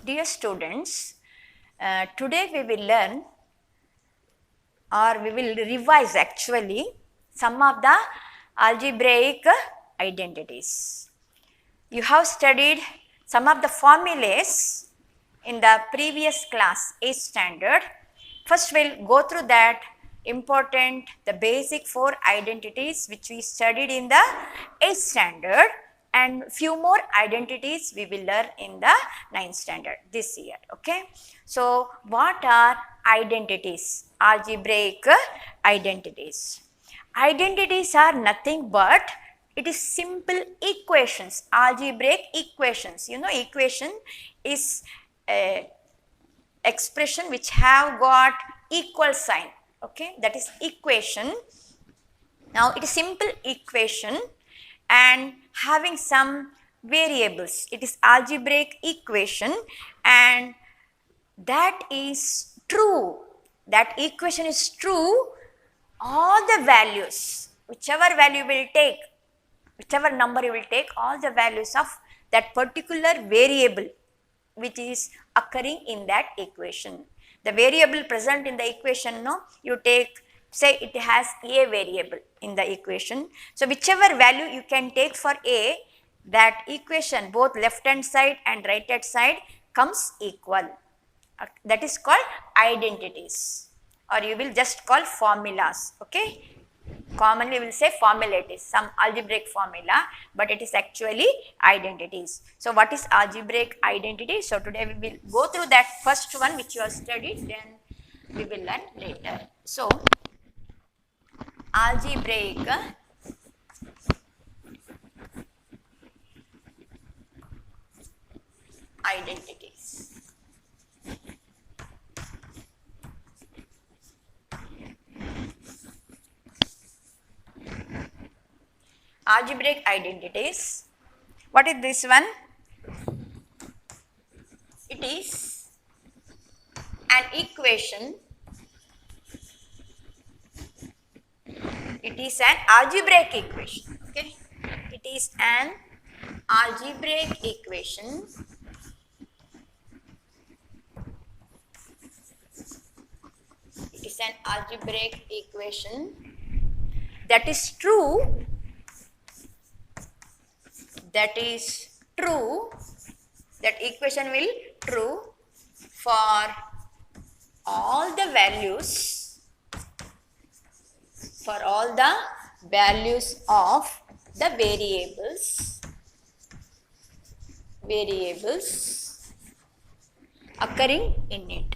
Dear students, today we will learn or we will revise actually some of the algebraic identities. You have studied some of the formulas in the previous class 8th standard. First we'll go through that important, the basic 4 identities which we studied in the 8th standard, and few more identities we will learn in the 9th standard this year. Okay. So what are identities? Algebraic identities. Identities are nothing but it is simple equations, algebraic equations. You know, equation is a expression which have got equal sign. Okay, that is equation. Now it is simple equation and having some variables. It is algebraic equation and that is true. That equation is true. All the values, whichever value you will take, whichever number you will take, all the values of that particular variable which is occurring in that equation. The variable present in the equation, no, you take, say it has a variable in the equation. So whichever value you can take for a, that equation both left hand side and right hand side comes equal. That is called identities, or you will just call formulas. Okay, commonly we will say formula, it is some algebraic formula, but it is actually identities. So what is algebraic identity? So today we will go through that first one which you have studied, then we will learn later. So algebraic identities. Algebraic identities. What is this one? It is an equation. It is an algebraic equation. Okay, it is an algebraic equation. It is an algebraic equation that is true. That is true, that equation will true for all the values, for all the values of the variables occurring in it,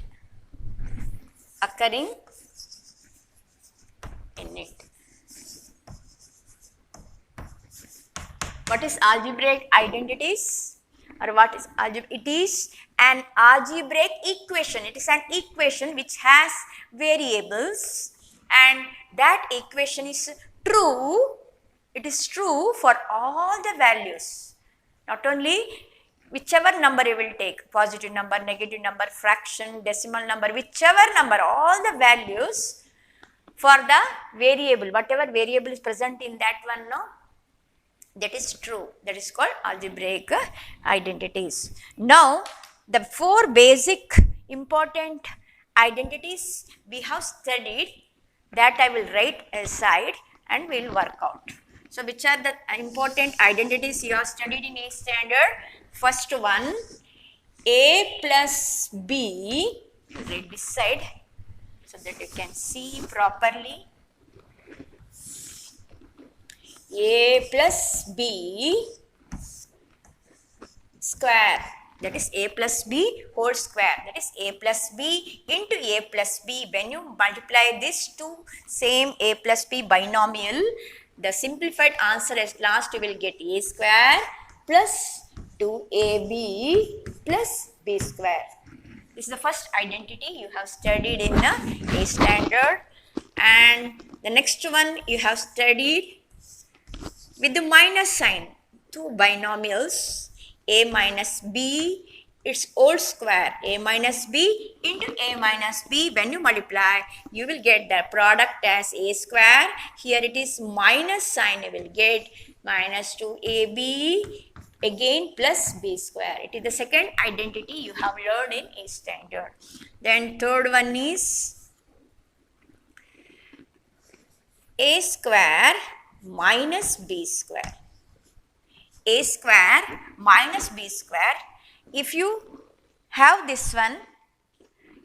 What is algebraic identities, or what is algebra? It is an algebraic equation. It is an equation which has variables and that equation is true. It is true for all the values. Not only whichever number you will take, positive number, negative number, fraction, decimal number, whichever number, all the values for the variable, whatever variable is present in that one, no, that is true. That is called algebraic identities. Now, the 4 basic important identities we have studied, that I will write aside and we will work out. So, which are the important identities you have studied in 8th standard? First one, a plus b, write this side so that you can see properly. A plus b square, that is a plus b whole square, that is a plus b into a plus b. When you multiply these two same a plus b binomial, the simplified answer at last you will get a square plus 2ab plus b square. This is the first identity you have studied in the 8th standard, and the next one you have studied with the minus sign, two binomials, a minus b, its whole square, a minus b into a minus b. When you multiply, you will get the product as a square. Here it is minus sign, you will get minus 2ab again plus b square. It is the second identity you have learned in A standard. Then third one is a square minus b square. A square minus b square. If you have this one,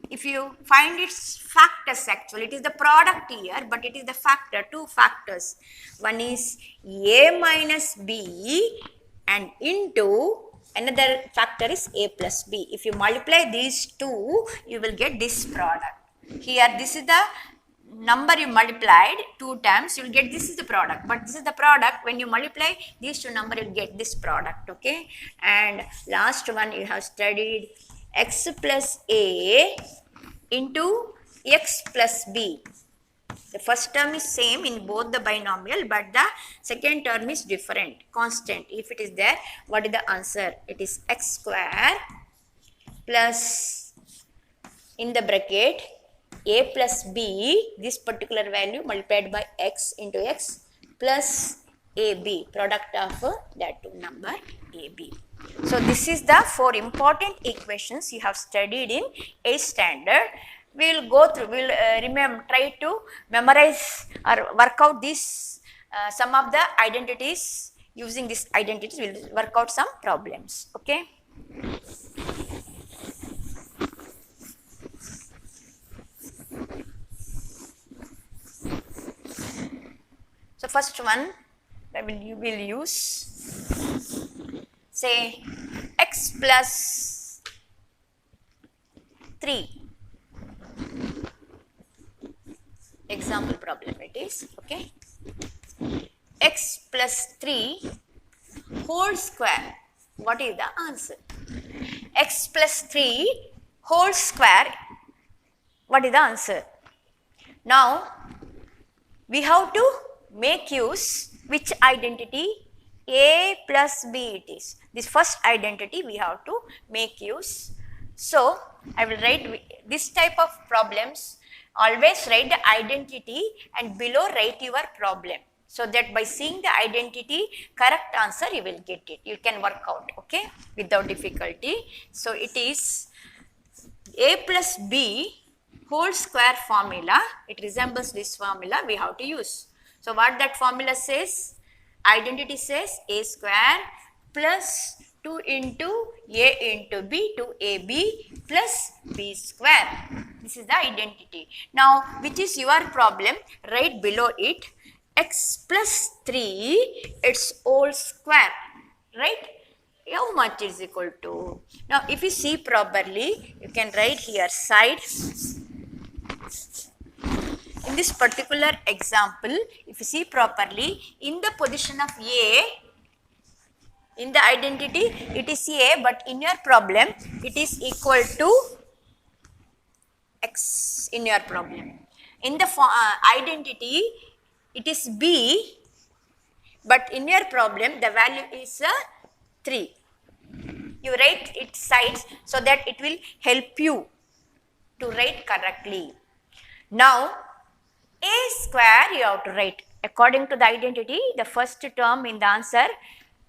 if you find its factors, actually it is the product here, but it is the factor, two factors. One is a minus b and into another factor is a plus b. If you multiply these two, you will get this product. Here this is the number you multiplied two times, you will get this is the product, but this is the product. When you multiply these two numbers, you will get this product. Okay, and last one you have studied x plus a into x plus b. The first term is same in both the binomial, but the second term is different, constant. If it is there, what is the answer? It is x square plus, in the bracket, a plus b, this particular value multiplied by x into x plus ab, product of that two number ab. So this is the four important equations you have studied in A standard. We will go through, we will try to memorize or work out this some of the identities. Using these identities, we will work out some problems. Okay. So first one, you will use, say, x plus 3. Example problem it is, okay. X plus 3 whole square. What is the answer? X plus 3 whole square. What is the answer? Now, we have to make use which identity? A plus b it is. This first identity we have to make use. So, I will write this type of problems. Always write the identity and below write your problem. So that by seeing the identity, correct answer you will get it. You can work out, okay, without difficulty. So it is a plus b whole square formula. It resembles this formula we have to use. So what that formula says? Identity says a square plus 2 into a into b to ab plus b square. This is the identity. Now, which is your problem? Right below it, x plus 3, its whole square, right? How much is equal to? Now, if you see properly, you can write here side. In this particular example, if you see properly, in the position of a, in the identity, it is a, but in your problem, it is equal to x in your problem. In the identity, it is b, but in your problem, the value is 3. You write its sides so that it will help you to write correctly. Now, a square you have to write according to the identity, the first term in the answer,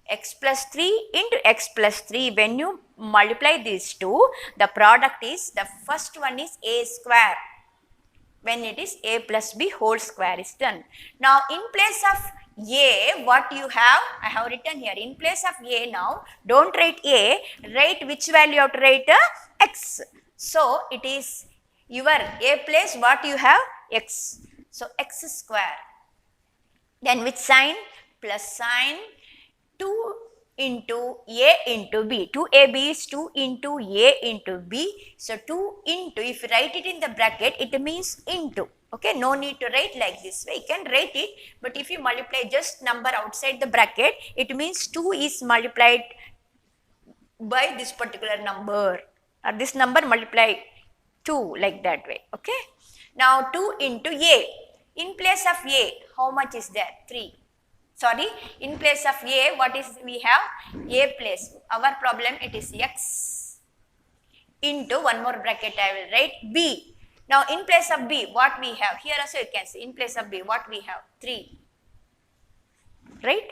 x plus 3 into x plus 3. When you multiply these two, the product is, the first one is a square. When it is a plus b whole square is done. Now, in place of a, what you have, I have written here, in place of a now, don't write a, write which value you have to write? X. So, it is your a place, what you have? X. So, x square. Then which sign? Plus sign. 2 into a into b. 2ab is 2 into a into b. So, 2 into, if you write it in the bracket, it means into. Okay, no need to write like this way. You can write it, but if you multiply just number outside the bracket, it means 2 is multiplied by this particular number, or this number multiply 2, like that way. Okay. Now, 2 into a. In place of a, how much is there? 3. Sorry, in place of a, what is we have? A place. Our problem, it is x into, one more bracket I will write, b. Now, in place of b, what we have? Here also you can see, in place of b, what we have? 3. Right?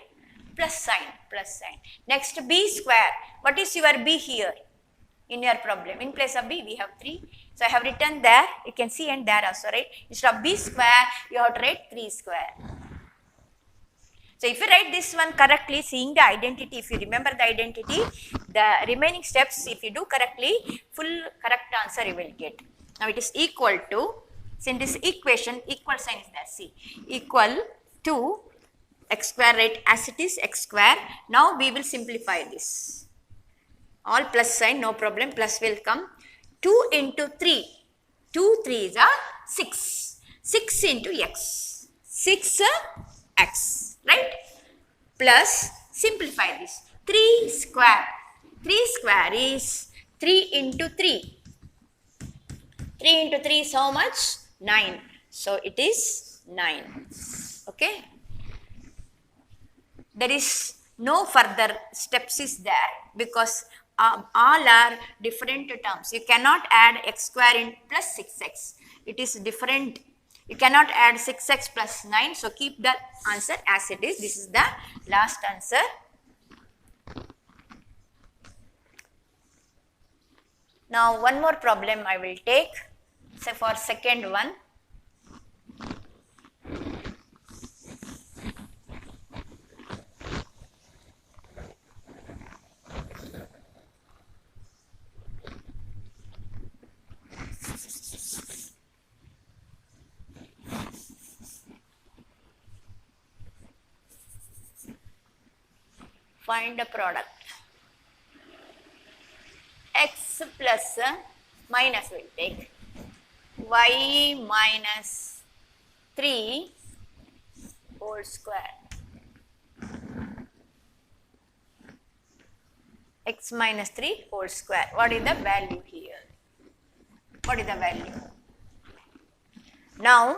plus sign, plus sign. Next b square. What is your b here in your problem? In place of b we have 3. So I have written there, you can see, and there also, right? Instead of b square you have to write 3 square. So if you write this one correctly, seeing the identity, if you remember the identity, the remaining steps if you do correctly, full correct answer you will get. Now it is equal to, since this equation equal sign is there, see, equal to x square, right, as it is x square. Now we will simplify this. All plus sign, no problem, plus will come. 2 into 3, 2 3s are 6, 6 into x, 6x, right, plus simplify this, 3 square, 3 square is 3 into 3, 3 into 3 is how much? 9, so it is 9, okay. There is no further steps is there because all are different terms. You cannot add x square in plus 6x. It is different. You cannot add 6x plus 9. So keep the answer as it is. This is the last answer. Now one more problem I will take. So for second one. Find the product. X plus minus will take y minus 3 whole square. X minus 3 whole square. What is the value here? What is the value? Now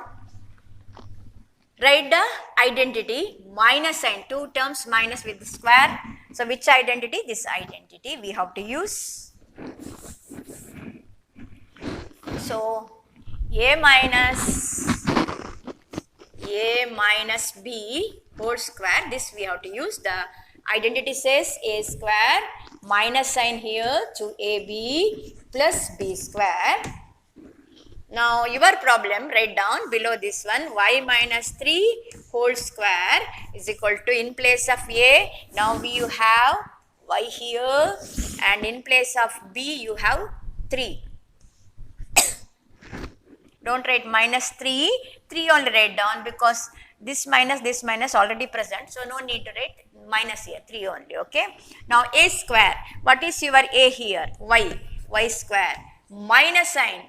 write the identity, minus sign, 2 terms minus with the square. So which identity? This identity we have to use. So a minus b whole square, this we have to use. The identity says a square, minus sign here to ab plus b square. Now your problem, write down below this one, y minus 3 whole square is equal to, in place of a, now you have y here, and in place of b you have 3. Don't write minus 3, 3 only write down because this minus already present, so no need to write minus here, 3 only, okay. Now a square, what is your a here? Y square, minus sign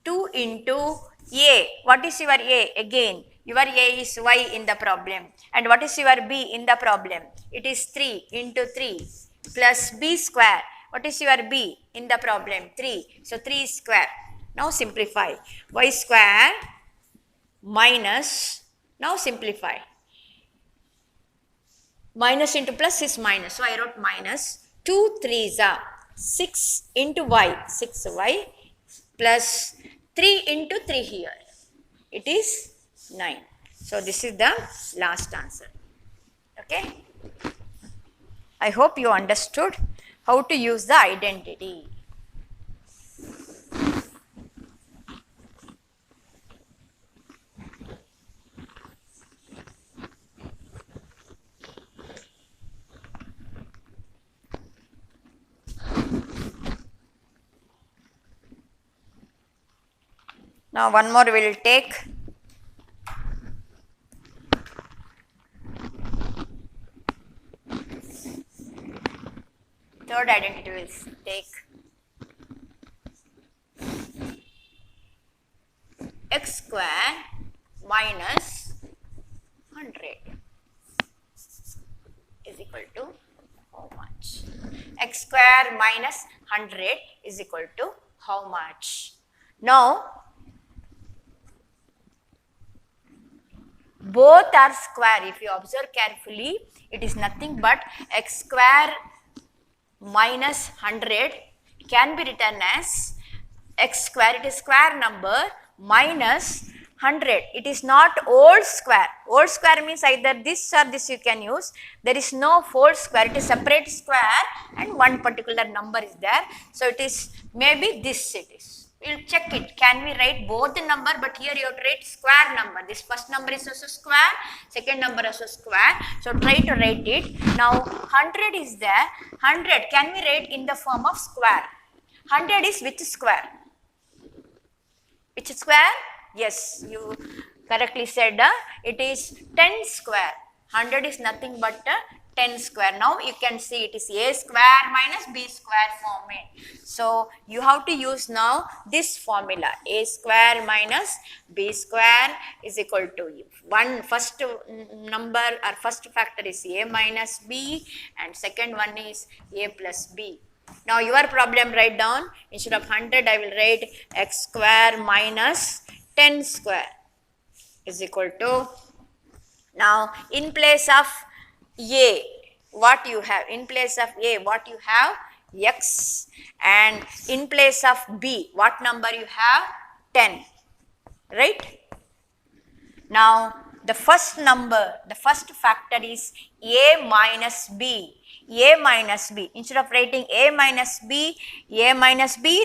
2 into a, what is your a? Again your a is y in the problem, and what is your b in the problem? It is 3 into 3 plus b square, what is your b in the problem? 3, so 3 square. Now simplify, y square minus, now simplify, minus into plus is minus, so I wrote minus, 2 3s are 6 into y, 6y plus 3 into 3 here, it is 9. So this is the last answer, okay. I hope you understood how to use the identity. Now one more we will take. Third identity will take x square minus 100 is equal to how much? X square minus 100 is equal to how much? Now both are square. If you observe carefully, it is nothing but x square minus 100 can be written as x square, it is square number, minus 100. It is not whole square. Whole square means either this or this you can use. There is no whole square. It is separate square and one particular number is there. So it is maybe this it is. We will check it. Can we write both the number? But here you have to write square number. This first number is also square. Second number also square. So try to write it. Now 100 is there. 100 can we write in the form of square? 100 is which square? Which square? Yes, you correctly said it is 10 square. 100 is nothing but 10 square. Now you can see it is a square minus b square formula. So you have to use now this formula, a square minus b square is equal to first number or first factor is a minus b and second one is a plus b. Now your problem write down, instead of 100 I will write x square minus 10 square is equal to, now in place of a what you have, in place of a what you have, x, and in place of b what number you have, 10, right? Now the first number, the first factor is a minus b. A minus b, instead of writing a minus b,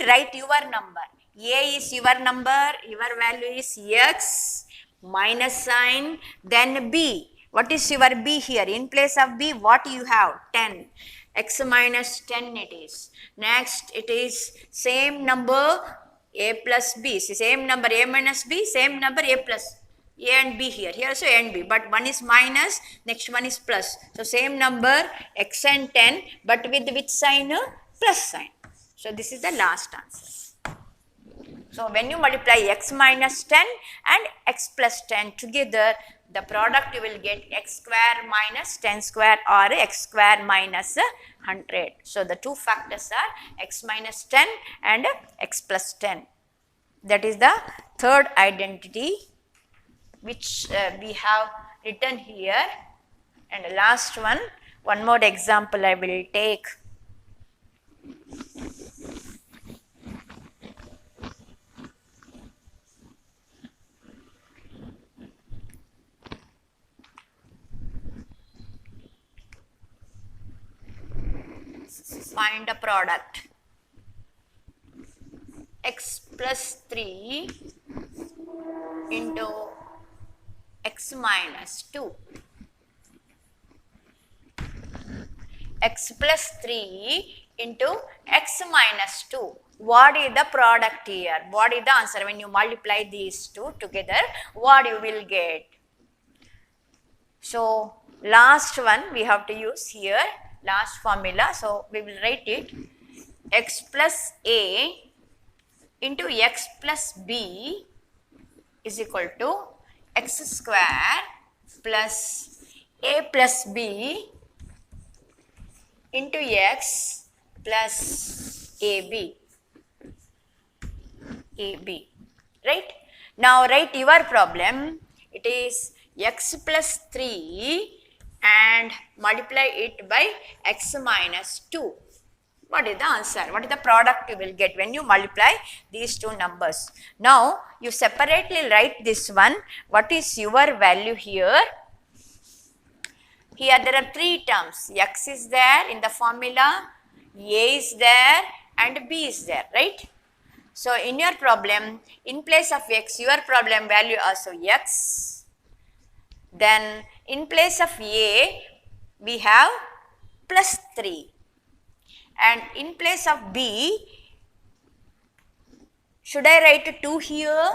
write your number. A is your number, your value is x, minus sign, then b. What is your b here? In place of b, what you have? 10. X minus 10 it is. Next, it is same number, a plus b. Same number, a minus b, same number, a plus. A and b here, here also a and b, but one is minus, next one is plus. So same number, x and 10, but with which sign? Plus sign. So this is the last answer. So when you multiply x minus 10 and x plus 10 together, the product you will get x square minus 10 square or x square minus 100. So the two factors are x minus 10 and x plus 10. That is the third identity which we have written here. And the last one more example I will take. Find a product. X plus 3 into x minus 2. X plus 3 into x minus 2. What is the product here? What is the answer? When you multiply these two together, what you will get? So last one we have to use here, last formula. So we will write it, x plus a into x plus b is equal to x square plus a plus b into x plus ab, right? Now write your problem. It is x plus 3 and multiply it by x minus 2. What is the answer? What is the product you will get when you multiply these two numbers? Now you separately write this one. What is your value here? Here there are three terms. X is there in the formula, a is there and b is there, right? So in your problem, in place of x, your problem value also x. Then in place of a, we have plus 3. And in place of b, should I write 2 here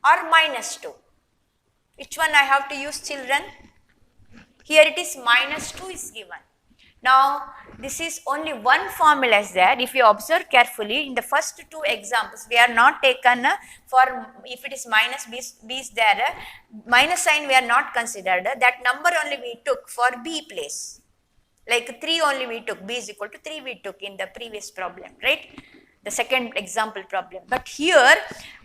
or minus 2? Which one I have to use, children? Here it is minus 2 is given. Now this is only one formula is there. If you observe carefully, in the first two examples we are not taken for, if it is minus b is there, minus sign we are not considered. That number only we took for b place. Like 3 only we took, b is equal to 3 we took in the previous problem, right? The second example problem. But here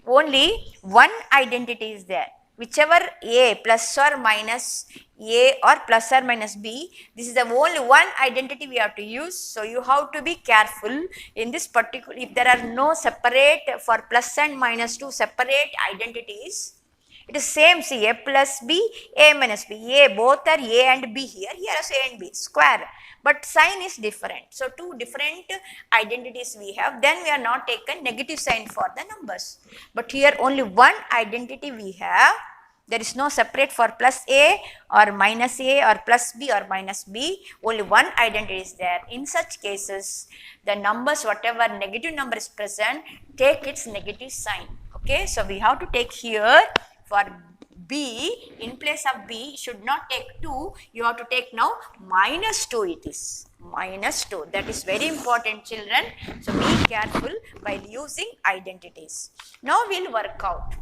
only one identity is there. Whichever a plus or minus A or plus or minus B. This is the only one identity we have to use. So you have to be careful in this particular, if there are no separate for plus and minus 2 separate identities, it is same. See, A plus B, A minus B. A, both are A and B here. Here is A and B, square. But sign is different. So, two different identities we have. Then we are not taken negative sign for the numbers. But here only one identity we have. There is no separate for plus A or minus A or plus B or minus B. Only one identity is there. In such cases, the numbers, whatever negative number is present, take its negative sign. Okay. So, we have to take here for B, in place of B, should not take 2, you have to take now minus 2 it is, minus 2. That is very important, children. So, be careful while using identities. Now, we will work out.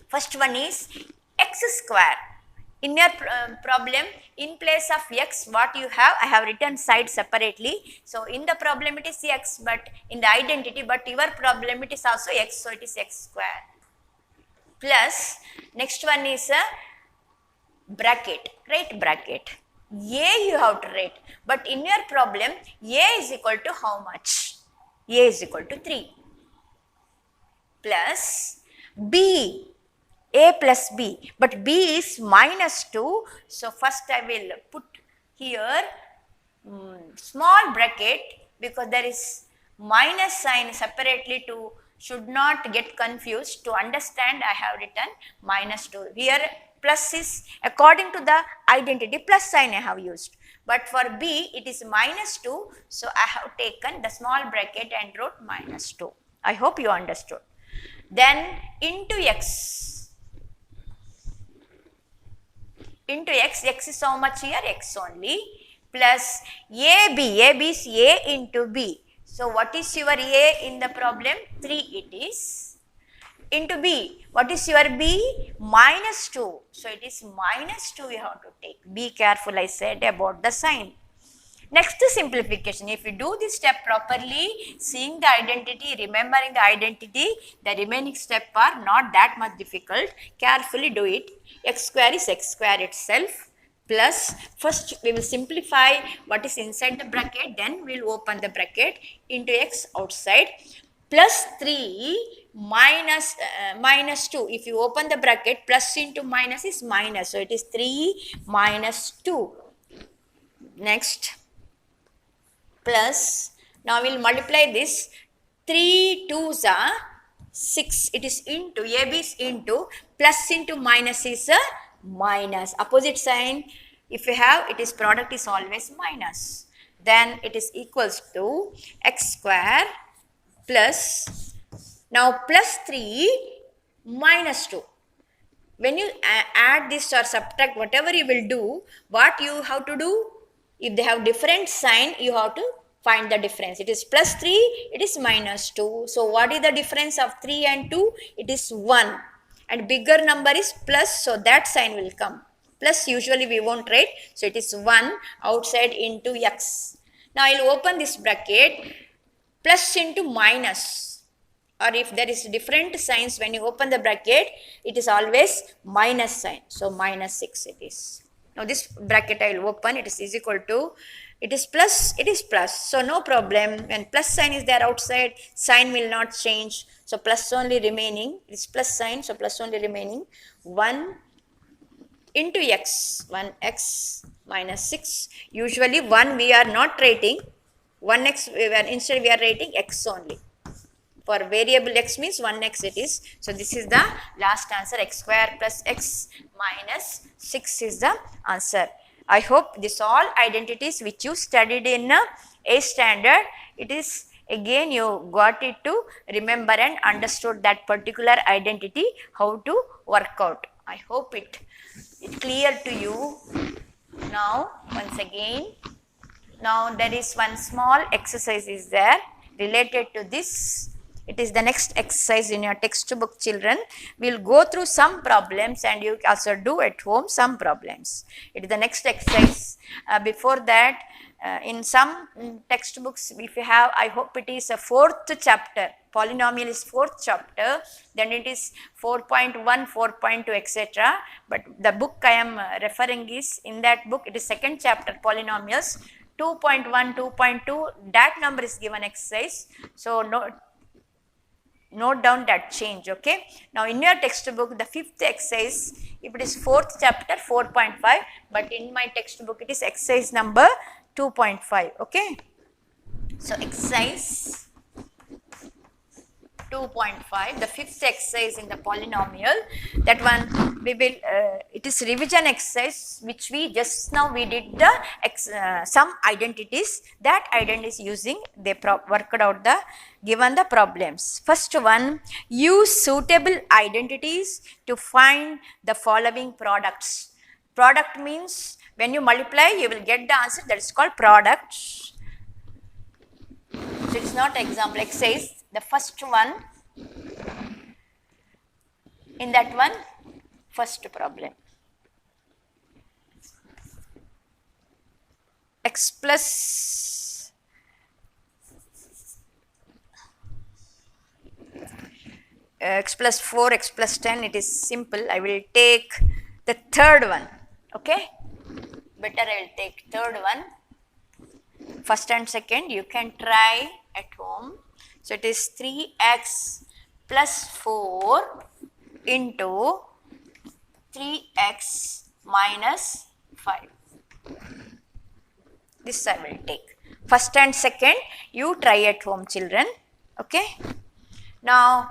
First one is x square. In your problem, in place of x, what you have, I have written side separately. So, in the problem it is x, but in the identity, but your problem it is also x, so it is x square. Plus, next one is a bracket, right, bracket. A you have to write, but in your problem, A is equal to how much? A is equal to 3. Plus, B, A plus B, but B is minus 2. So, first I will put here small bracket, because there is minus sign separately to should not get confused. To understand, I have written minus 2. Here plus is according to the identity, plus sign I have used. But for B, it is minus 2. So, I have taken the small bracket and wrote minus 2. I hope you understood. Then into x. Into x, x is how much here? X only. Plus AB, AB is A into B. So, what is your A in the problem? 3 it is. Into B, what is your B? Minus 2. So, it is minus 2 you have to take. Be careful, I said about the sign. Next simplification. If you do this step properly, seeing the identity, remembering the identity, the remaining step are not that much difficult. Carefully do it. X square is x square itself. Plus, first we will simplify what is inside the bracket, then we will open the bracket into x outside. Plus 3 minus, minus 2. If you open the bracket, plus into minus is minus. So, it is 3 minus 2. Next, plus, now we will multiply this. 3 2s are 6. It is into, AB is into, plus into minus is a minus. Opposite sign, if you have, it is product is always minus. Then it is equals to x square plus, now plus 3 minus 2. When you add this or subtract, whatever you will do, what you have to do? If they have different sign, you have to find the difference. It is plus 3, it is minus 2. So, what is the difference of 3 and 2? It is 1. And bigger number is plus, so that sign will come. Plus usually we won't write, so it is 1 outside into x. Now, I will open this bracket, plus into minus, or if there is different signs when you open the bracket, it is always minus sign. So, minus 6 it is. Now, this bracket I will open, it is equal to, it is plus, it is plus. So, no problem. When plus sign is there outside, sign will not change. So, plus only remaining, it is plus sign, so plus only remaining 1 into x, 1x minus 6. Usually 1 we are not writing, 1x instead we are writing x only. For variable x means 1x it is. So, this is the last answer, x square plus x minus 6 is the answer. I hope this all identities which you studied in A standard, it is again you got it to remember and understood that particular identity, how to work out. I hope it clear to you. Now, once again, now there is one small exercise is there related to this. It is the next exercise in your textbook, children. We will go through some problems and you also do at home some problems. It is the next exercise. Before that, In some textbooks, if you have, I hope it is a 4th chapter, polynomial is 4th chapter, then it is 4.1, 4.2, etc. But the book I am referring is, in that book it is 2nd chapter, polynomials, 2.1, 2.2, that number is given exercise. So note down that change, okay. Now in your textbook, the 5th exercise, if it is 4th chapter, 4.5, but in my textbook it is exercise number 2.5, okay. So exercise 2.5, the 5th exercise in the polynomial, that one we will, it is revision exercise, which we just now we did the some identities, that identities using they worked out the given the problems. First one, use suitable identities to find the following products. Product means when you multiply you will get the answer, that is called product. So it is not example exercise. The first one, in that one, first problem, x plus x plus 4, x plus 10, it is simple. I will take the third one, okay. Better I will take third one. First and second you can try at home. So it is 3x plus 4 into 3x minus 5. This I will take. First and second you try at home, children, okay. Now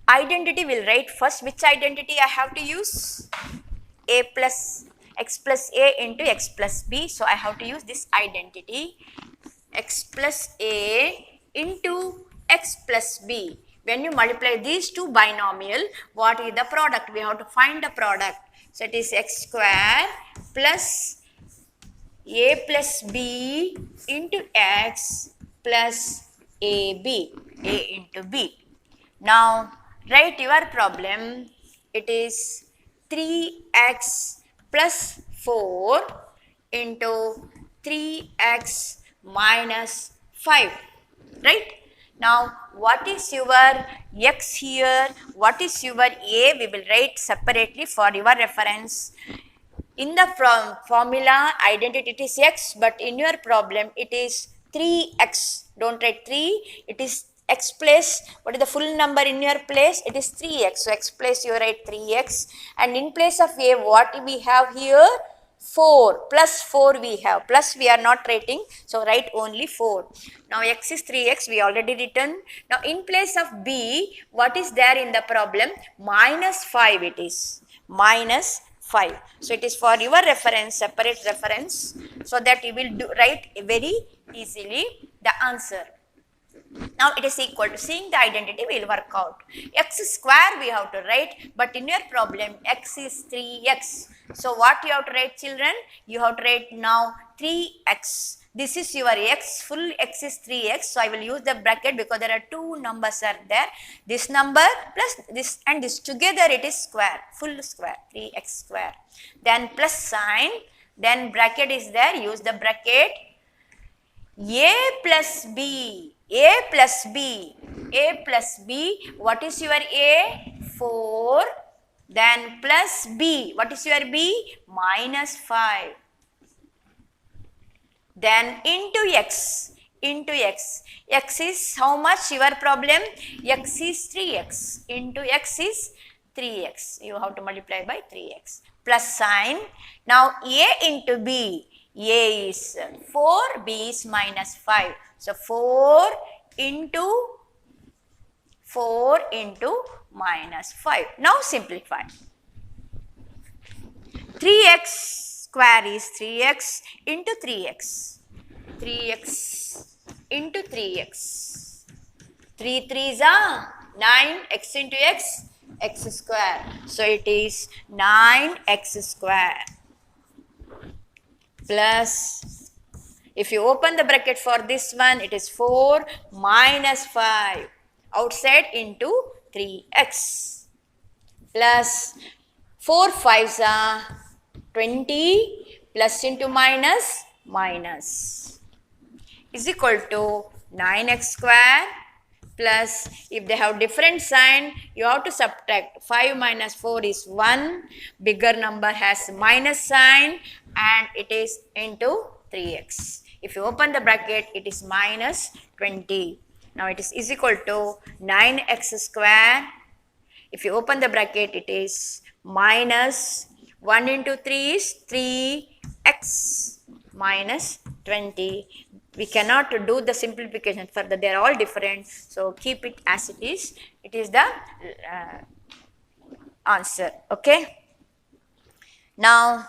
identity will write first. Which identity I have to use? A plus x plus a into x plus b. So I have to use this identity, x plus a into x plus b. When you multiply these two binomial, what is the product? We have to find the product. So it is x square plus a plus b into x plus ab, a into b. Now write your problem. It is 3x plus 4 into 3x minus 5, right? Now what is your x here, what is your a, we will write separately for your reference. In the formula identity it is x, but in your problem it is 3x. Don't write 3, it is x place. What is the full number in your place? It is 3x. So x place you write 3x, and in place of a what we have here? 4, plus 4 we have, plus we are not writing, so write only 4. Now x is 3x, we already written. Now in place of b, what is there in the problem? Minus 5 it is, minus 5. So it is for your reference, separate reference, so that you will write very easily the answer. Now it is equal to, seeing the identity we will work out. X square we have to write, but in your problem x is 3x. So what you have to write, children? You have to write now 3x. This is your x, full x is 3x. So I will use the bracket because there are two numbers are there. This number plus this and this together it is square, full square, 3x square. Then plus sign, then bracket is there, use the bracket. A plus b, a plus b, a plus b, what is your a? 4, then plus b, what is your b? Minus 5, then into x, x is how much your problem? X is 3x, into x is 3x, you have to multiply by 3x, plus sign. Now a into b, a is 4, b is minus 5. So 4 into minus 5. Now simplify. 3x square is 3x into 3x. 3x into 3x. 3 3s are 9, x into x, x square. So it is 9x square. Plus, if you open the bracket for this one, it is 4 minus 5 outside into 3x plus 4 5s are 20 plus into minus minus is equal to 9x square plus, if they have different sign, you have to subtract. 5 minus 4 is 1, bigger number has minus sign and it is into 3x. If you open the bracket, it is minus 20. Now it is equal to 9x square. If you open the bracket, it is minus 1 into 3 is 3x minus 20. We cannot do the simplification further, they are all different, so keep it as it is. It is the answer. Okay. Now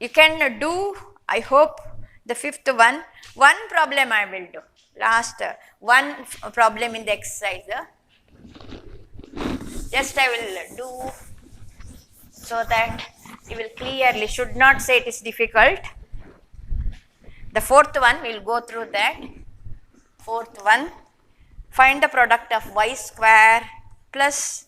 you can do, I hope, the fifth one. One problem I will do. Last one problem in the exercise. Just I will do so that you will clearly, should not say it is difficult. The fourth one, we will go through that. Fourth one, find the product of y square plus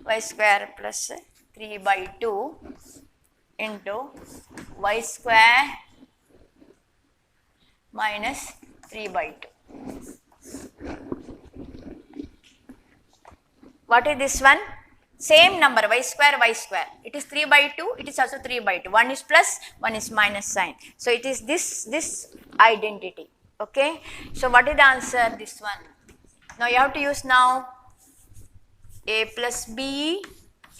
y square plus 3 by 2 into y square minus 3 by 2. What is this one? Same number, y square, it is 3 by 2, it is also 3 by 2, one is plus, one is minus sign. So it is this identity. Okay. So what is the answer? This one. Now you have to use now a plus b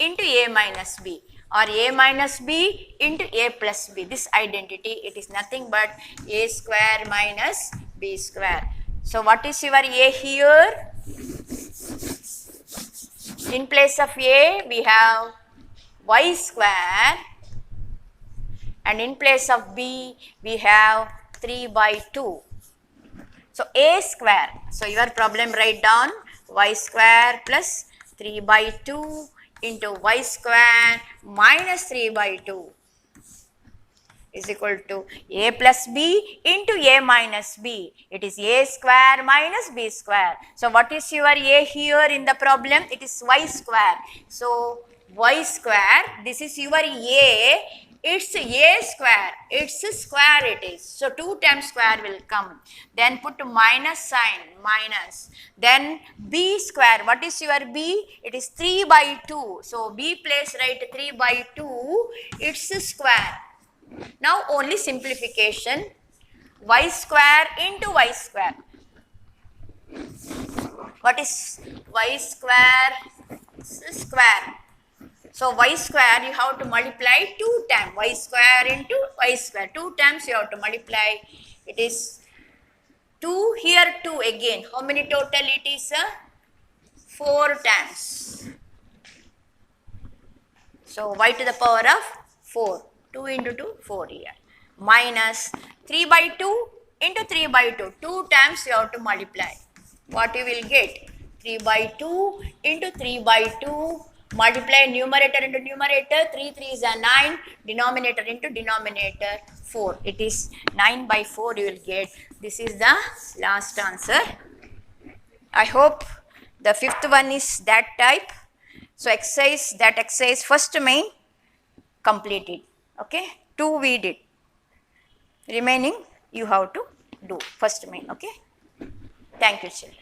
into a minus b, or a minus b into a plus b. This identity, it is nothing but a square minus b square. So what is your a here? In place of a, we have y square, and in place of b, we have 3 by 2. So a square, so your problem, write down y square plus 3 by 2 into y square minus 3 by 2 is equal to a plus b into a minus b. It is a square minus b square. So what is your a here in the problem? It is y square. So y square, this is your a, it's a square, it's a square it is. So 2 times square will come. Then put minus sign, minus. Then b square, what is your b? It is 3 by 2. So b place write 3 by 2, it's a square. Now only simplification, y square into y square. What is y square? Square. So y square you have to multiply 2 times, y square into y square, 2 times you have to multiply. It is 2 here 2 again. How many total it is? 4 times. So y to the power of 4. 2 into 2, 4 here. Minus 3 by 2 into 3 by 2. 2 times you have to multiply. What you will get? 3 by 2 into 3 by 2. Multiply numerator into numerator. 3 3 is a 9. Denominator into denominator 4. It is 9 by 4 you will get. This is the last answer. I hope the fifth one is that type. So that exercise first main completed. Okay, 2 we did, remaining you have to do first main. Okay, thank you children.